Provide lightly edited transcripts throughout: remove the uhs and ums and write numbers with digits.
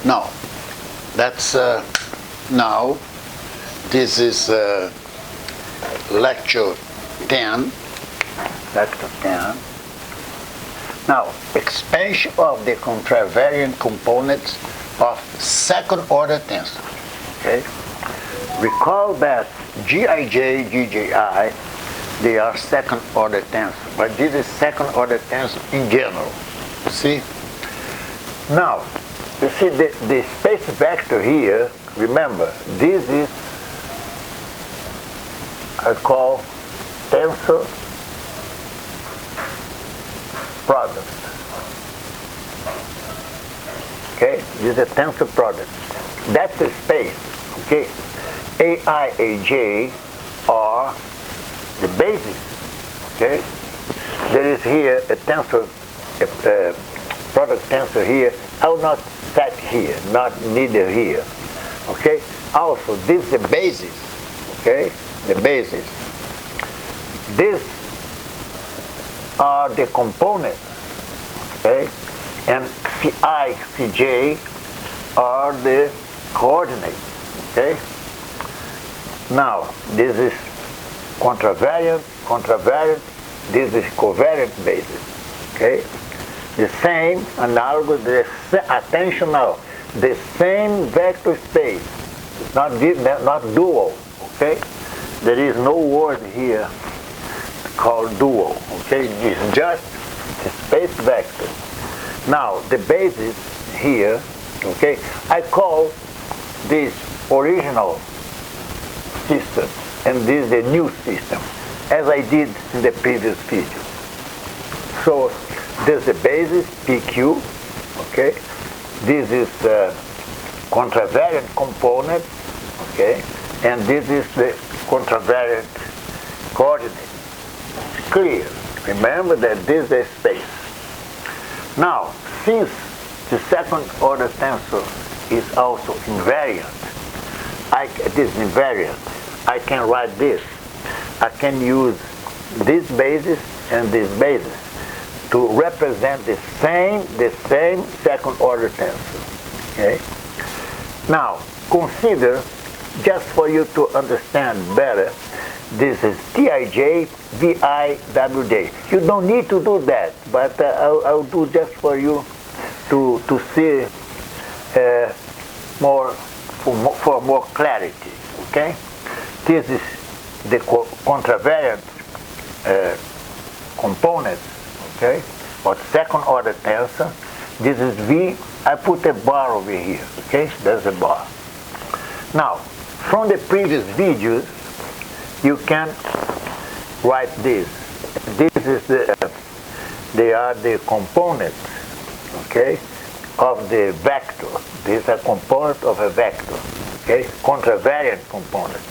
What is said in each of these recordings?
Now, that's now this is lecture 10. Lecture 10. Now, expansion of the contravariant components of second order tensor. Okay? Recall that Gij, Gji, they are second order tensor, but this is second order tensor in general. You see? Now, you see the space vector here, remember, this is, I call tensor product. Okay, this is a tensor product. That's the space. Okay, Ai, Aj are the bases. Okay, there is here a tensor, a product tensor here. I will not set here, not neither here. Okay. Also, this is the basis. Okay, the basis. These are the components. Okay, and Ci, Cj are the coordinates. Okay. Now, this is contravariant, this is covariant basis. Okay? The same analogous, attention now, the same vector space, not dual. Okay? There is no word here called dual. Okay? It's just the space vector. Now, the basis here, okay, I call this original system, and this is the new system, as I did in the previous video. So this is the basis, PQ, okay? This is the contravariant component, okay? And this is the contravariant coordinate. It's clear. Remember that this is the space. Now, since the second order tensor is also invariant, this is invariant, I can write this. I can use this basis and this basis to represent the same second order tensor. Okay? Now, consider, just for you to understand better, this is Tij, Vi, Wj. You don't need to do that, but I'll do just for you to see for more clarity. Okay? This is the contravariant component, okay, or second order tensor. This is V. I put a bar over here, okay? There's a bar. Now, from the previous videos, you can write this. This is they are the components, okay, of the vector. This is a component of a vector, okay, contravariant component,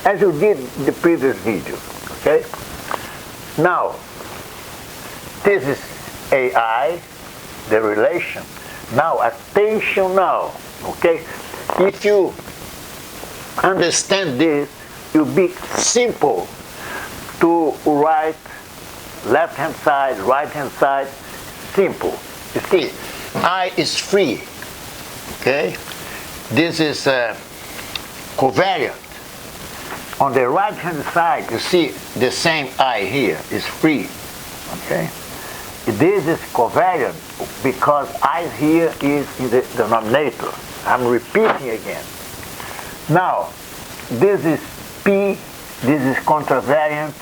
as you did in the previous video, okay? Now, this is AI, the relation. Now, attention now, okay? If you understand this, it'll be simple to write left-hand side, right-hand side, simple. You see, I is free, okay? This is covariant. On the right-hand side, you see the same I here is free, okay? This is covariant because I here is in the denominator. I'm repeating again. Now, this is P, this is contravariant,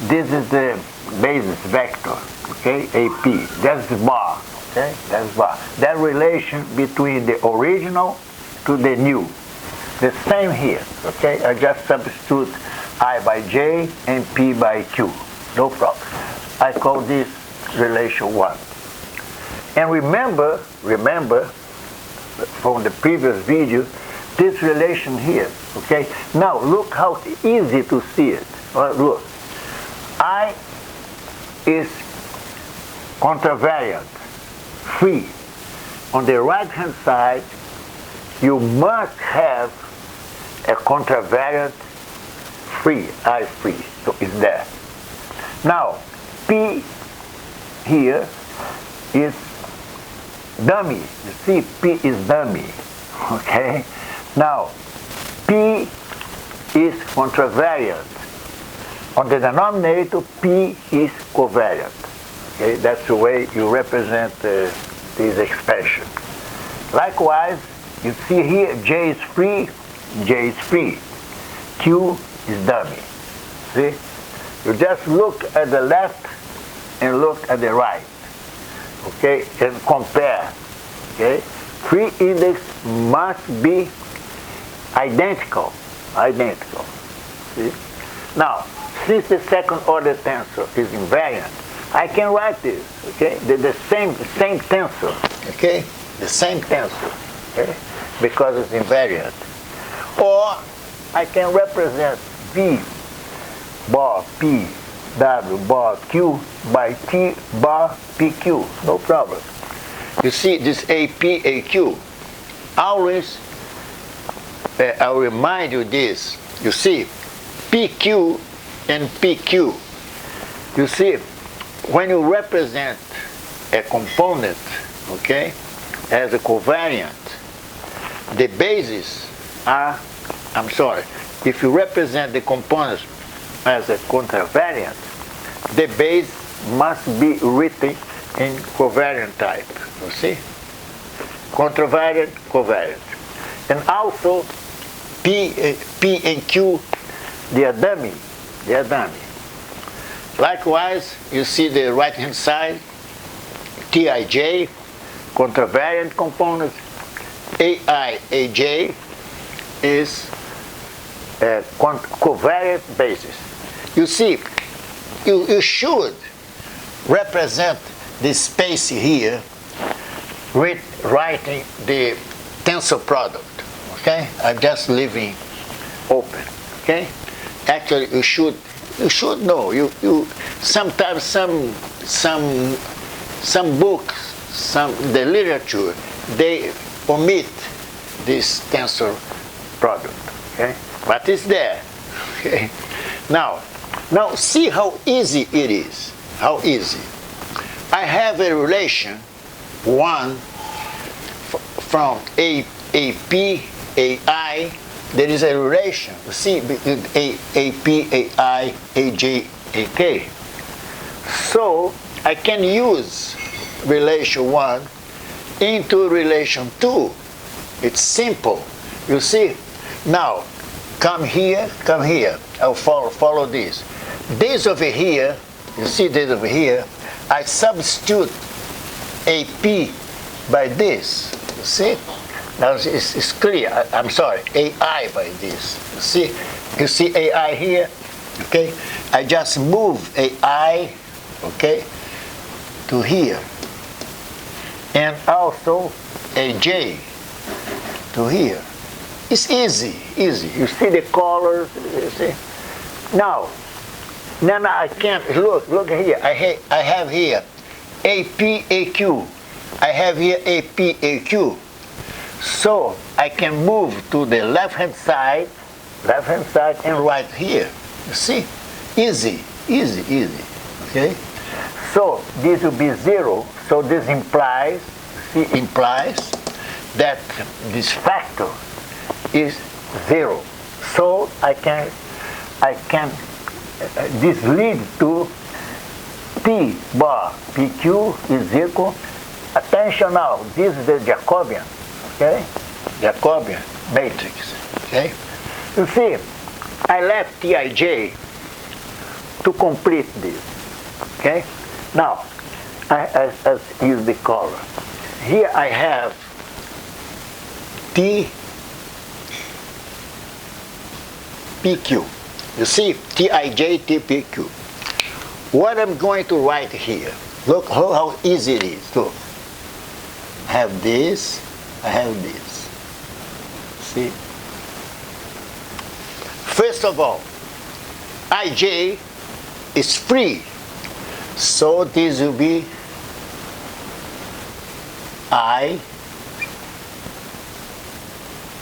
this is the basis vector, okay, AP. That's the bar, okay, that's bar. That relation between the original to the new. The same here, okay? I just substitute I by J and P by Q. No problem. I call this relation 1. And remember from the previous video, this relation here, okay? Now look how easy to see it. Look, I is contravariant, free. On the right-hand side, you must have a contravariant free, I free, so it's there. Now, P here is dummy. You see, P is dummy. Okay? Now, P is contravariant. On the denominator, P is covariant. Okay? That's the way you represent this expression. Likewise, you see here, J is free, J is free. Q is dummy. See? You just look at the left and look at the right. Okay? And compare. Okay? Free index must be identical. Identical. See? Now, since the second order tensor is invariant, I can write this. Okay? The same tensor. Okay? The same tensor. Okay? Because it's invariant. Or I can represent V bar P W bar Q by T bar PQ. No problem. You see this AP, AQ. Always, I'll remind you this. You see, PQ and PQ. You see, when you represent a component, okay, as a covariant, the bases are, if you represent the components as a contravariant, the base must be written in covariant type. You see? Contravariant, covariant. And also, P and Q, they are dummy. They are dummy. Likewise, you see the right-hand side, Tij, contravariant components, AI, AJ is a covariant basis. You see, you should represent the space here writing the tensor product. Okay? I'm just leaving open. Okay? Actually, you should know. You sometimes some books, the literature, they omit this tensor product. Okay? But it's there. Okay? Now see how easy it is. How easy. I have a relation 1 from AP, AI. There is a relation. See, between AP, AI, AJ, AK. So I can use relation 1 into relation 2. It's simple. You see? Now, come here. I'll follow this. This over here, you see this over here, I substitute AP by this. You see? Now it's clear. I'm sorry, AI by this. You see AI here? Okay? I just move AI, okay, to here. And also AJ to here. It's easy. You see the colors, you see? Now I can't, look here. I have here AP, AQ. I have here AP, AQ. So I can move to the left-hand side and right here. You see? Easy. Okay? So this will be 0. So this implies that this factor is 0. So I can this leads to P bar PQ is equal. Attention now, this is the Jacobian. Okay? Jacobian matrix. Okay? You see, I left Tij to complete this. Okay? Now, I use the color. Here I have T PQ. You see, Tij, TPQ. What I'm going to write here, look how easy it is. Look. I have this. See? First of all, Ij is free. So this will be I,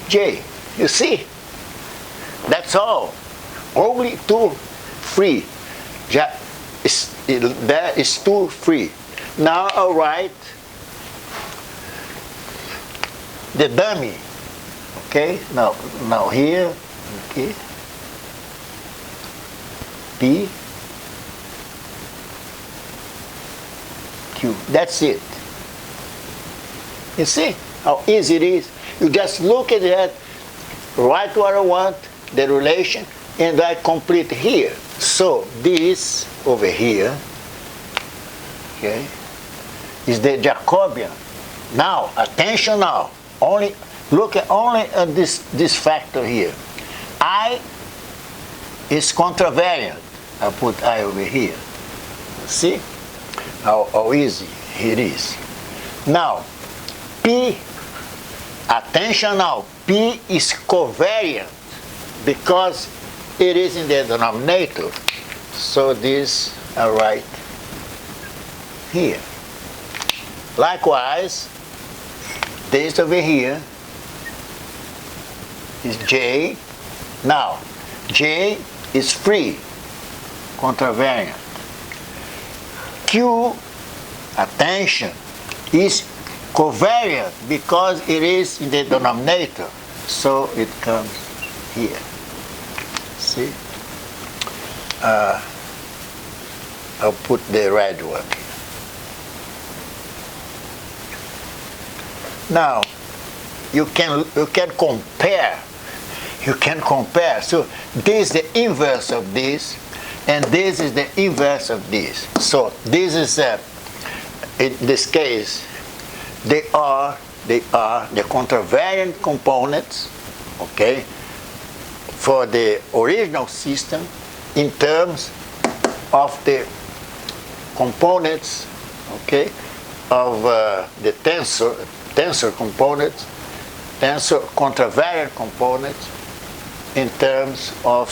J. You see? That's all. Only 2 free. That is 2 free. Now I'll write the dummy. Okay, now here, okay, P, Q. That's it. You see how easy it is? You just look at that, write what I want, the relation, and I complete here. So this over here, okay, is the Jacobian. Now, attention now. Look at this factor here. I is contravariant. I put I over here. See how easy it is. Now, P, attention now, P is covariant because it is in the denominator. So this I write here. Likewise, this over here is J. Now, J is free, contravariant. Q, attention, is covariant because it is in the denominator. So it comes here. See? I'll put the red one. Now, you can compare. You can compare. So this is the inverse of this, and this is the inverse of this. So this is in this case, they are the contravariant components, okay, for the original system in terms of the components, okay, of the tensor components, tensor contravariant components in terms of